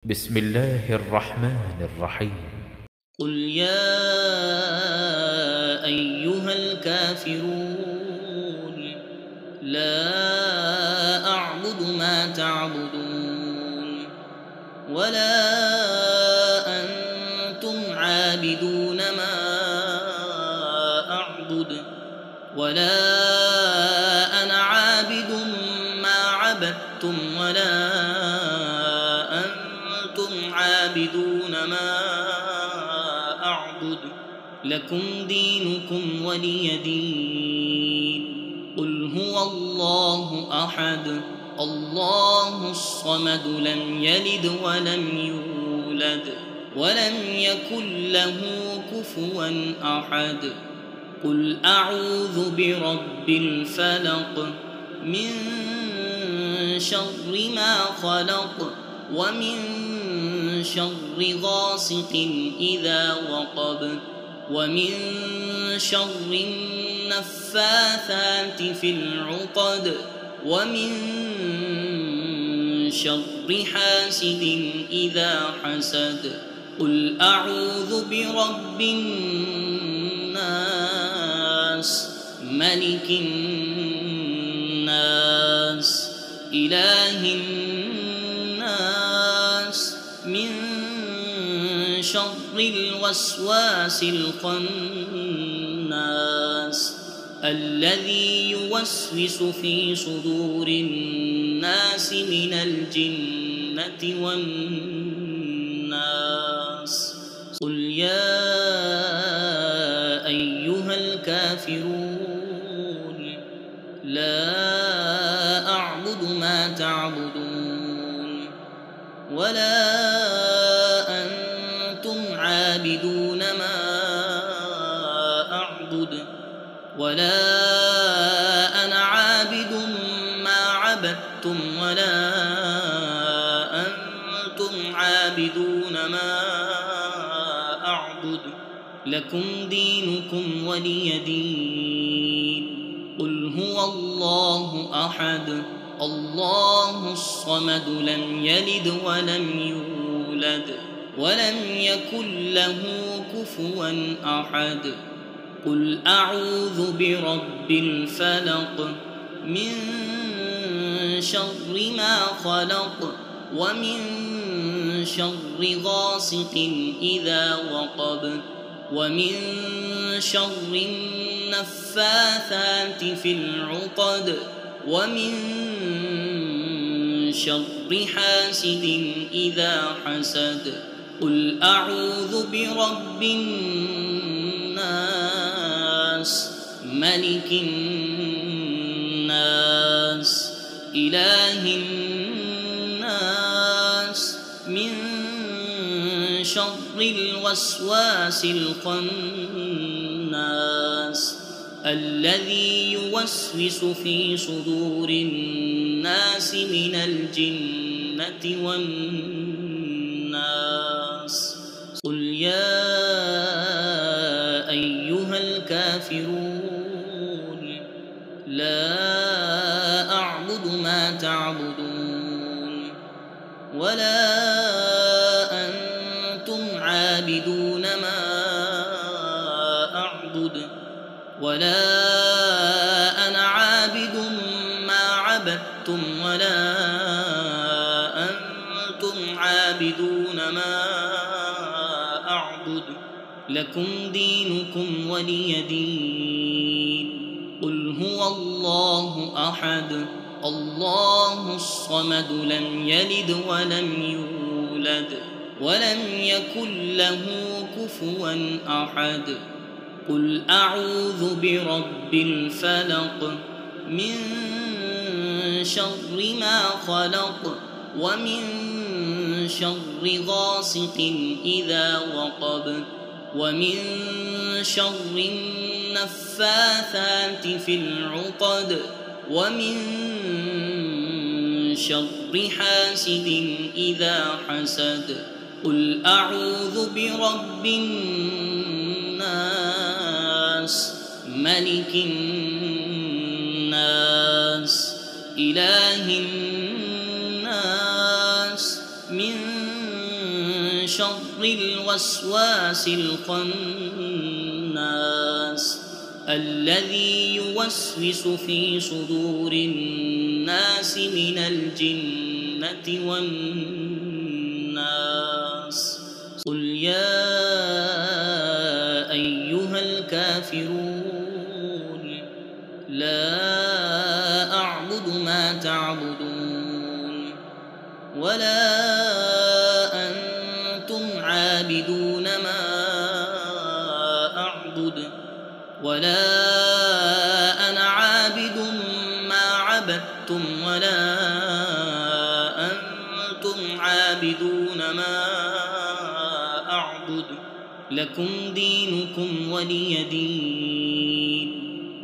بسم الله الرحمن الرحيم. قل يا أيها الكافرون لا أعبد ما تعبدون ولا أنتم عابدون ما أعبد ولا أنا عابد ما عبدتم ولا أنتم عابدون ما أعبد لكم دينكم ولي دين. قل هو الله أحد الله الصمد لم يلد ولم يولد ولم يكن له كفوا أحد. قل أعوذ برب الفلق من شر ما خلق ومن شر غاسق إذا وقب ومن شر النفاثات في العقد ومن شر حاسد إذا حسد. قل أعوذ برب الناس ملك الناس إله الناس من شر الوسواس الخناس الذي يوسوس في صدور الناس من الجنة والناس. قل يا أيها الكافرون لا أعبد ما تعبدون ولا أنتم عابدون ما أعبد ولا أنا عابد ما عبدتم ولا أنتم عابدون ما أعبد لكم دينكم ولي دين. قل هو الله أحد الله الصمد لم يلد ولم يولد ولم يكن له كفوا أحد. قل أعوذ برب الفلق من شر ما خلق ومن شر غاسق إذا وقب ومن شر النفاثات في العقد ومن شر حاسد إذا حسد. قل أعوذ برب الناس ملك الناس إله الناس من شر الوسواس الخناس الذي يوسوس في صدور الناس من الجنة والناس. قل يا أيها الكافرون لا أعبد ما تعبدون ولا أنتم عابدون ما أعبد ولا أنا عابد ما عبدتم ولا أنتم عابدون ما أعبد لكم دينكم ولي دين. قل هو الله أحد الله الصمد لم يلد ولم يولد ولم يكن له كفوا أحد. قل أعوذ برب الفلق من شر ما خلق ومن شر غاسق إذا وقب ومن شر النفاثات في العقد ومن شر حاسد إذا حسد. قل أعوذ برب الناس ملك الناس إله الناس من شر الوسواس الخناس الذي يوسوس في صدور الناس من الجنة والناس. قل يا أيها الكافرون لا أعبد ما تعبدون ولا أنتم عابدون ما أعبد ولا أنا عابد ما عبدتم ولا أنتم عابدون ما أعبد لكم دينكم ولي دين.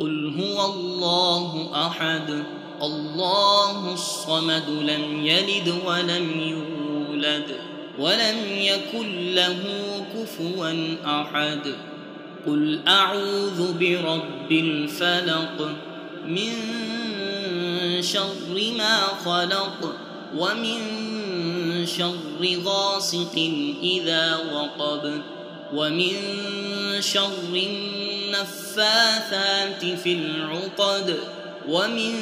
قل هو الله أحد الله الصمد لم يلد ولم يولد ولم يكن له كفوا أحد. قل أعوذ برب الفلق من شر ما خلق ومن شر غاسق إذا وقب ومن شر النفاثات في العقد ومن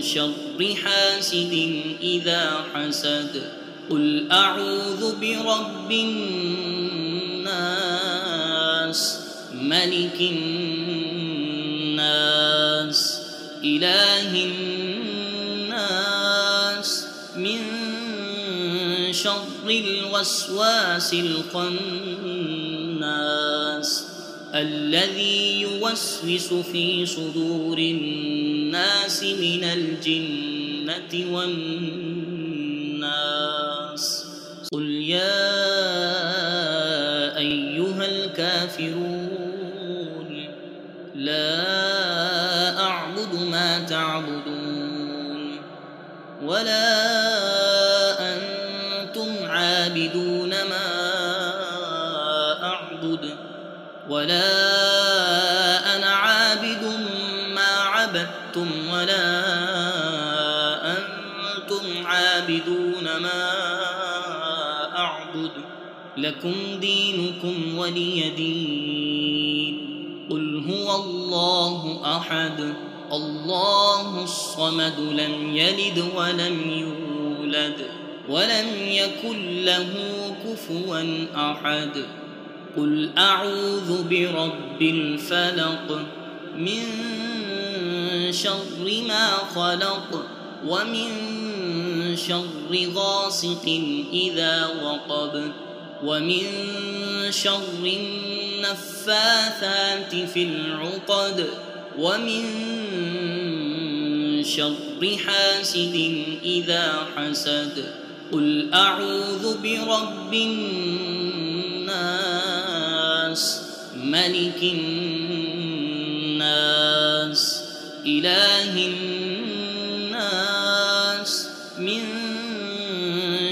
شر حاسد إذا حسد. قل أعوذ برب الناس ملك الناس إله الناس من شر الوسواس الخناس الذي يوسوس في صدور الناس من الجنة والناس. قل يا أيها الكافرون لا أعبد ما تعبدون ولا أنتم عابدون ما أعبد ولا أنا عابد ما عبدتم ولا أنتم عابدون ما أعبد لكم دينكم ولي دين. قل هو الله أحد الله الصمد لم يلد ولم يولد ولم يكن له كفوا أحد. قل أعوذ برب الفلق من شر ما خلق ومن شر غاسق إذا وقب ومن شر النفاثات في العقد ومن شر حاسد إذا حسد. قل أعوذ برب الناس ملك الناس إله الناس من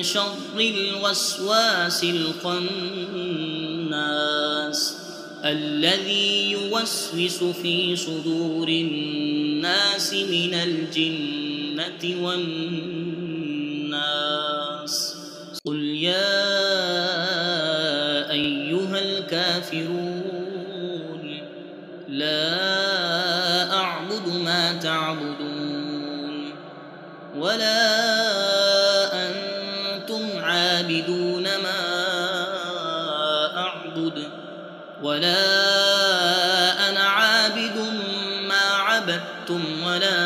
شر الوسواس الخناس الذي يوسوس في صدور الناس من الجنة والناس. قل يا أيها الكافرون لا أعبد ما تعبدون ولا أنتم عابدون ما أعبد ولا أنا عابد ما عبدتم ولا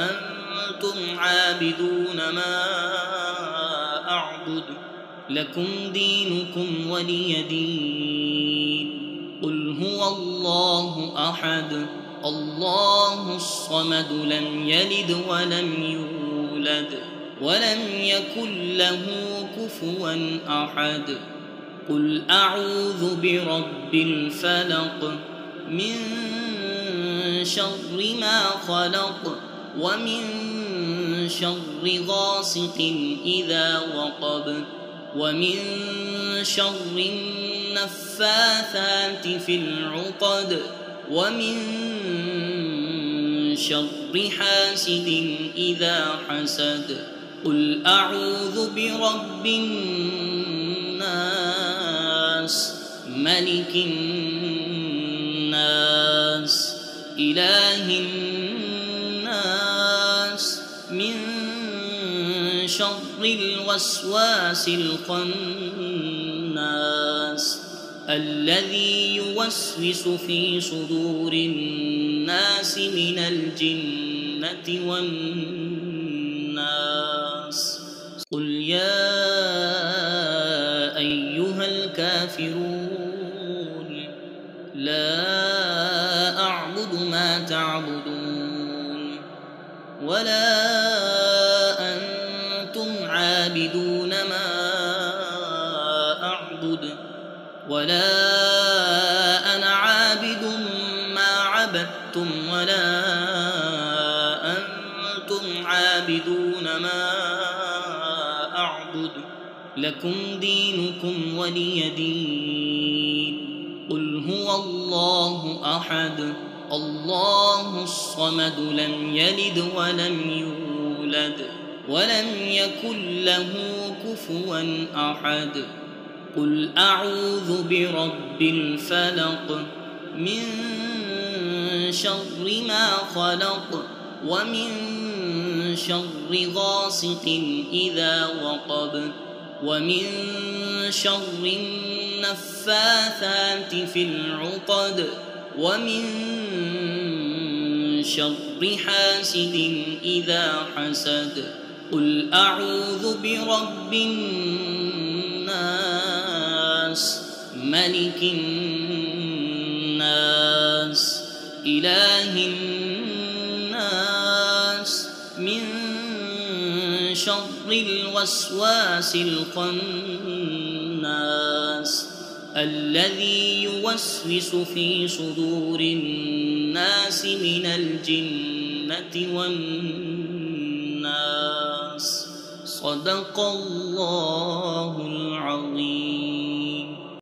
أنتم عابدون ما أعبد لكم دينكم ولي دين. قل هو الله أحد الله الصمد لم يلد ولم يولد ولم يكن له كفوا أحد. قل أعوذ برب الفلق من شر ما خلق ومن شر غاسق إذا وقب ومن شر النفاثات في العقد ومن شر حاسد إذا حسد. قل أعوذ برب الناس ملك الناس إله الناس من شر الوسواس الخناس الذي يوسوس في صدور الناس من الجنة والناس قل يا أيها الكافرون لا أعبد ما تعبدون ولا أنتم عابدون ما أعبد ولا أنا عابد ما عبدتم ولا أنتم عابدون ما أعبد لكم دينكم ولي دين قل هو الله أحد الله الصمد لم يلد ولم يولد ولم يكن له كفوا أحد قل أعوذ برب الفلق من شر ما خلق ومن شر غاسق إذا وقب ومن شر النفاثات في العقد ومن شر حاسد إذا حسد قل أعوذ برب الناس ملك الناس إله الناس من شر الوسواس الخناس الذي يوسوس في صدور الناس من الجنة والناس صدق الله العظيم.